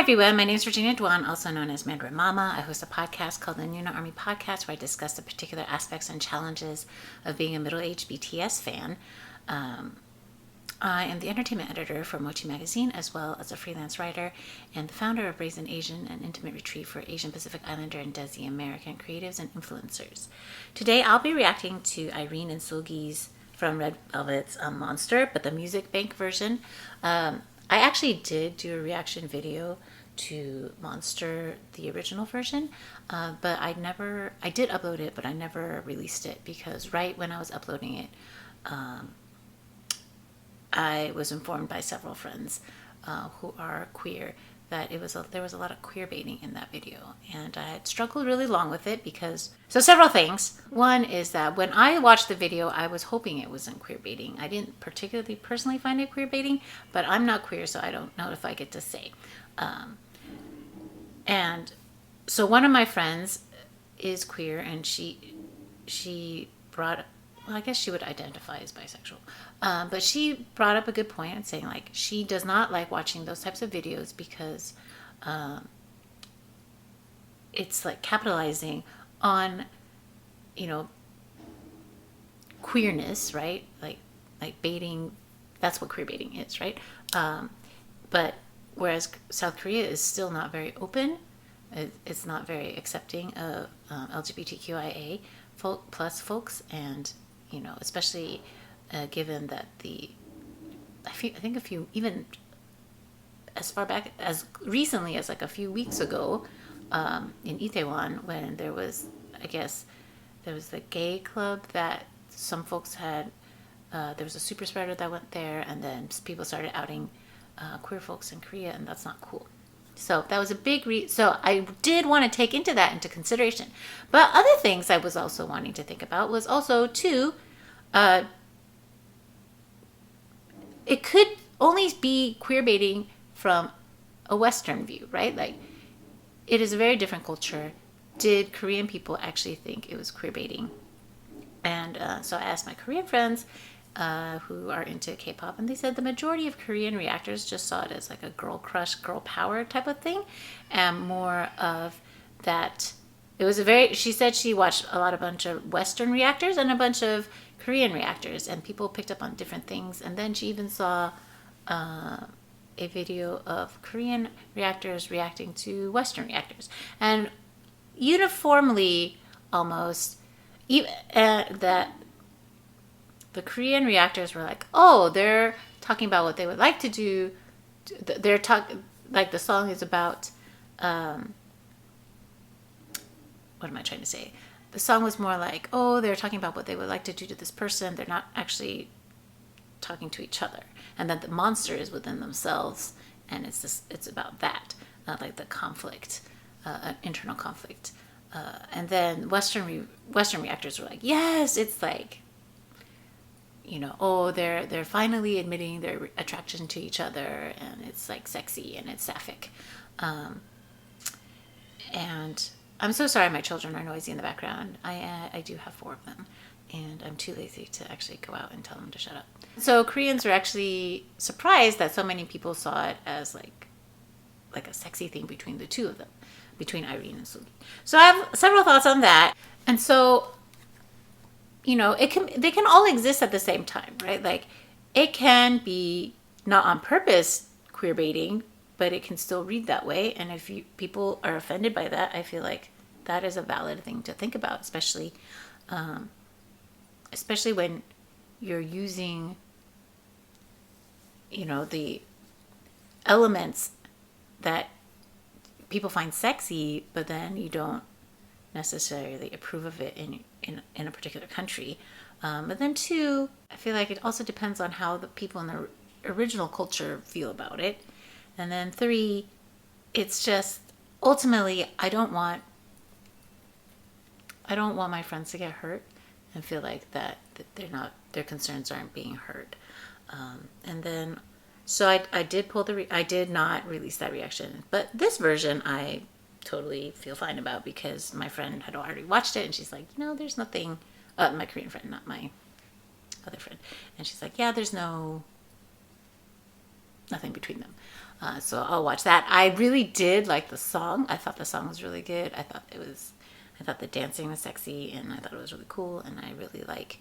everyone, my name is Virginia Duan, also known as Mandarin Mama. I host a podcast called the Noona Army Podcast where I discuss the particular aspects and challenges of being a middle-aged BTS fan. I am the entertainment editor for Mochi Magazine, as well as a freelance writer and the founder of BrAzn AZN, an intimate retreat for Asian Pacific Islander and Desi American creatives and influencers. Today I'll be reacting to IRENE and SEULGI's from Red Velvet's Monster, but the Musicbank version. I actually did do a reaction video to Monster, the original version, but I did upload it, but I never released it because right when I was uploading it, I was informed by several friends who are queer that there was a lot of queer baiting in that video, and I had struggled really long with it because several things. One is that when I watched the video, I was hoping it wasn't queer baiting. I didn't particularly personally find it queer baiting, but I'm not queer, so I don't know if I get to say. And so one of my friends is queer, and she brought, well, I guess she would identify as bisexual, but she brought up a good point and saying like she does not like watching those types of videos because it's like capitalizing on, you know, queerness, right? Like baiting, that's what queer baiting is, right? But whereas South Korea is still not very open, it's not very accepting of LGBTQIA plus folks, and you know, especially given that I think a few, even as far back as recently as like a few weeks ago, in Itaewon, when there was the gay club that some folks had, there was a super spreader that went there, and then people started outing queer folks in Korea, and that's not cool. So that was a big so I did want to take that into consideration. But other things I was also wanting to think about was also too, it could only be queer baiting from a Western view, right? Like, it is a very different culture. Did Korean people actually think it was queer baiting? And so I asked my Korean friends who are into K-pop, and they said the majority of Korean reactors just saw it as like a girl crush, girl power type of thing, and more of that. It was she said she watched a bunch of Western reactors and a bunch of Korean reactors, and people picked up on different things. And then she even saw a video of Korean reactors reacting to Western reactors, and uniformly almost that the Korean reactors were like, oh, they're talking about what they would like to do. They're like the song is about, what am I trying to say? The song was more like, oh, they're talking about what they would like to do to this person. They're not actually talking to each other. And that the monster is within themselves, and it's about that, like the conflict, internal conflict. And then Western reactors were like, yes, it's like, you know, oh, they're finally admitting their attraction to each other, and it's like sexy and it's sapphic. And I'm so sorry my children are noisy in the background. I do have 4 of them, and I'm too lazy to actually go out and tell them to shut up. So Koreans were actually surprised that so many people saw it as like a sexy thing between the two of them, between IRENE and SEULGI. So I have several thoughts on that. And so, you know, they can all exist at the same time, right? Like, it can be not on purpose queer baiting, but it can still read that way. And if people are offended by that, I feel like that is a valid thing to think about, especially when you're using, you know, the elements that people find sexy, but then you don't necessarily approve of it in a particular country. But then 2, I feel like it also depends on how the people in the original culture feel about it. And then 3, it's just ultimately I don't want my friends to get hurt and feel like that their concerns aren't being heard. And then so I did not release that reaction, but this version I totally feel fine about because my friend had already watched it, and she's like, you know, there's nothing. My Korean friend, not my other friend, and she's like, yeah, there's nothing between them. So I'll watch that. I really did like the song. I thought the song was really good. I thought the dancing was sexy, and I thought it was really cool. And I really like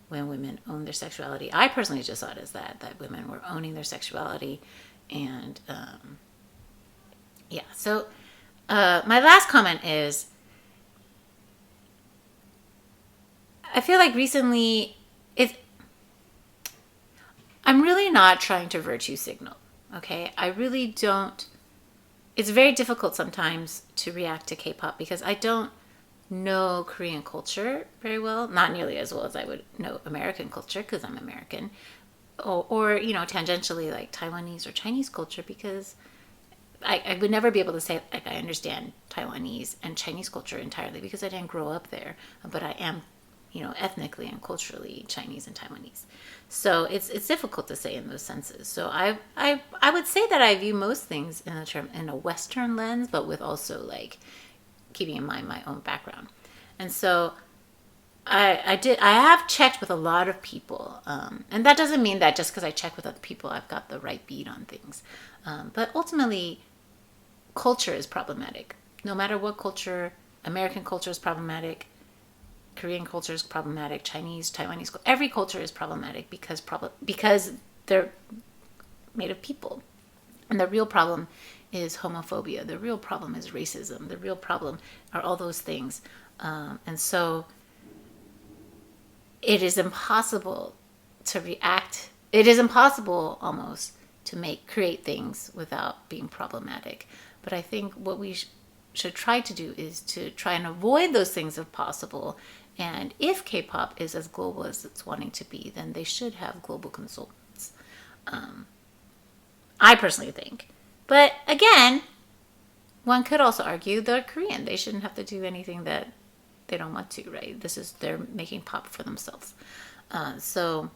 when women own their sexuality. I personally just saw it as that women were owning their sexuality. And yeah, so my last comment is, I feel like recently I'm really not trying to virtue signal, okay? I really don't. It's very difficult sometimes to react to K-pop because I don't know Korean culture very well, not nearly as well as I would know American culture because I'm American, or you know, tangentially like Taiwanese or Chinese culture, because I would never be able to say like I understand Taiwanese and Chinese culture entirely because I didn't grow up there, but I am, you know, ethnically and culturally Chinese and Taiwanese. So it's difficult to say in those senses. So I would say that I view most things in a Western lens, but with also like keeping in mind my own background. And so I have checked with a lot of people, and that doesn't mean that just because I check with other people I've got the right beat on things. But ultimately, culture is problematic. No matter what culture, American culture is problematic. Korean culture is problematic. Chinese, Taiwanese, every culture is problematic because they're made of people. And the real problem is homophobia. The real problem is racism. The real problem are all those things. And so it is impossible to react. It is impossible almost to create things without being problematic. But I think what we should try to do is to try and avoid those things if possible. And if K-pop is as global as it's wanting to be, then they should have global consultants. I personally think. But again, one could also argue they're Korean. They shouldn't have to do anything that they don't want to, right? They're making pop for themselves. So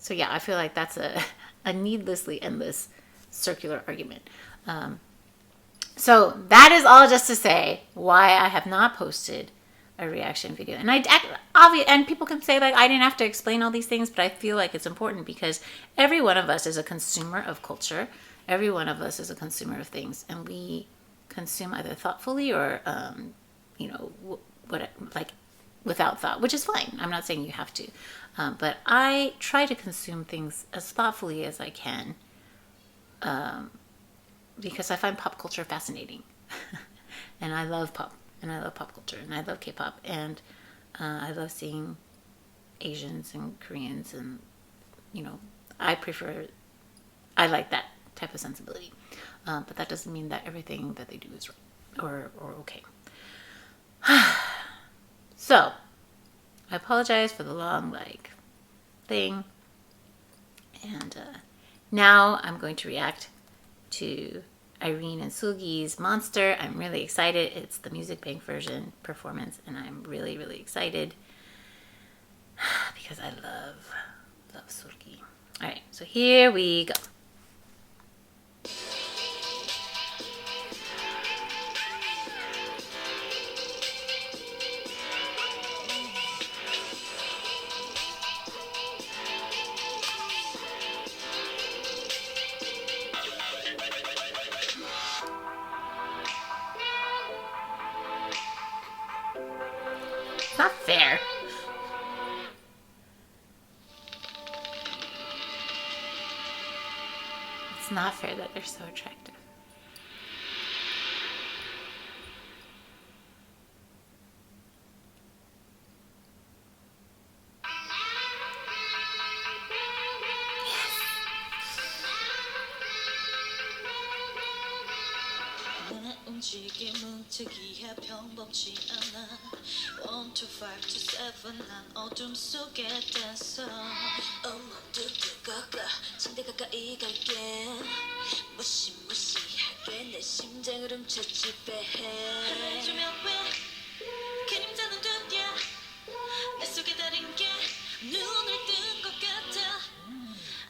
yeah, I feel like that's a needlessly endless circular argument. So that is all just to say why I have not posted a reaction video. And and people can say like I didn't have to explain all these things, but I feel like it's important because every one of us is a consumer of culture. Every one of us is a consumer of things, and we consume either thoughtfully or you know, like without thought, which is fine. I'm not saying you have to, but I try to consume things as thoughtfully as I can, because I find pop culture fascinating, and I love pop. And I love pop culture, and I love K-pop, and I love seeing Asians and Koreans, and you know, I like that type of sensibility. But that doesn't mean that everything that they do is right or okay. So I apologize for the long thing, and now I'm going to react to IRENE and SEULGI's Monster. I'm really excited. It's the 뮤직뱅크 version performance, and I'm really, really excited because I love SEULGI. All right, so here we go. It's not fair. It's not fair that they're so attractive. 움직임은 특이해 평범치 않아 1, 2, 5, 2, 7 난 어둠 속에 댄서 모두 뜨거워 상대 가까이 갈게 무시무시하게 내 심장을 훔쳐 지배해 해주면 왜 그림자는 두냐 내 속에 다른 게 눈을 뜬 것 같아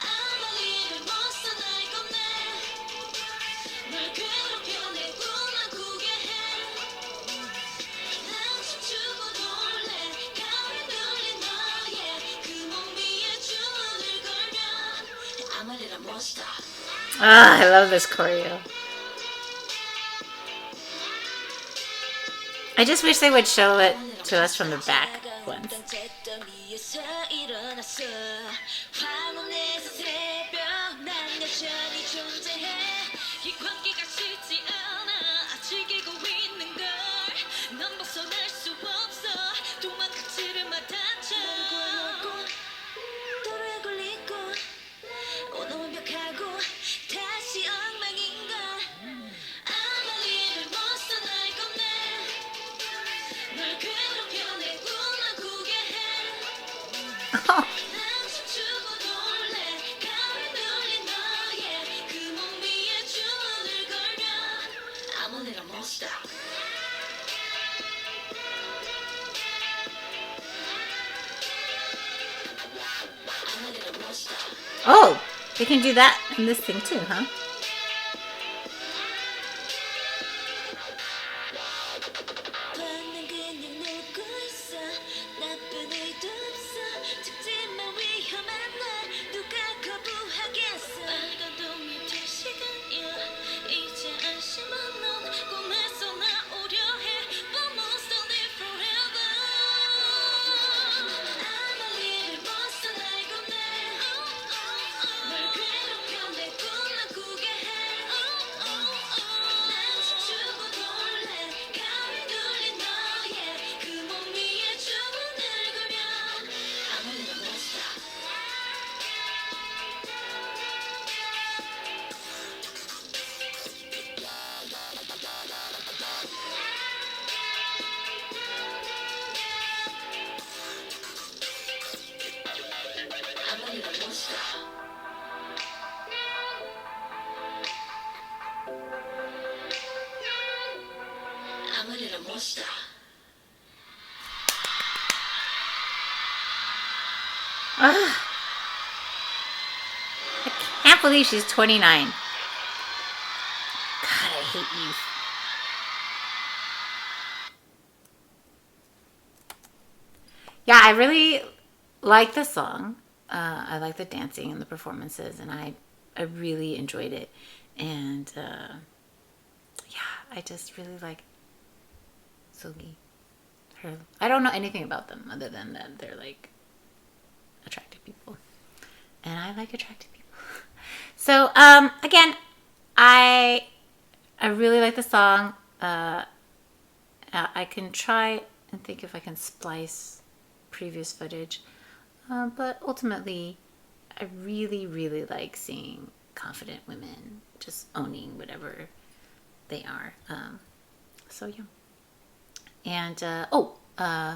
아무 일을 못 써 날 건네 널 괴롭혀 내 꿈만 꾸게 해 난 춤추고 놀래 가을 돌린 너의 그 몸 위에 주문을 걸면 I'm a little monster Ah, I love this choreo. I just wish they would show it to us from the back once. Oh, they can do that in this thing too, huh? I can't believe she's 29. God, I hate youth. Yeah, I really like the song. I like the dancing and the performances, and I really enjoyed it. And yeah, I just really like Seulgi. I don't know anything about them other than that they're like attractive people, and I like attractive people. So again, I really like the song. I can try and think if I can splice previous footage, but ultimately I really like seeing confident women just owning whatever they are. So yeah. And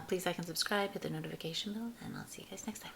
please like and subscribe, hit the notification bell, and I'll see you guys next time.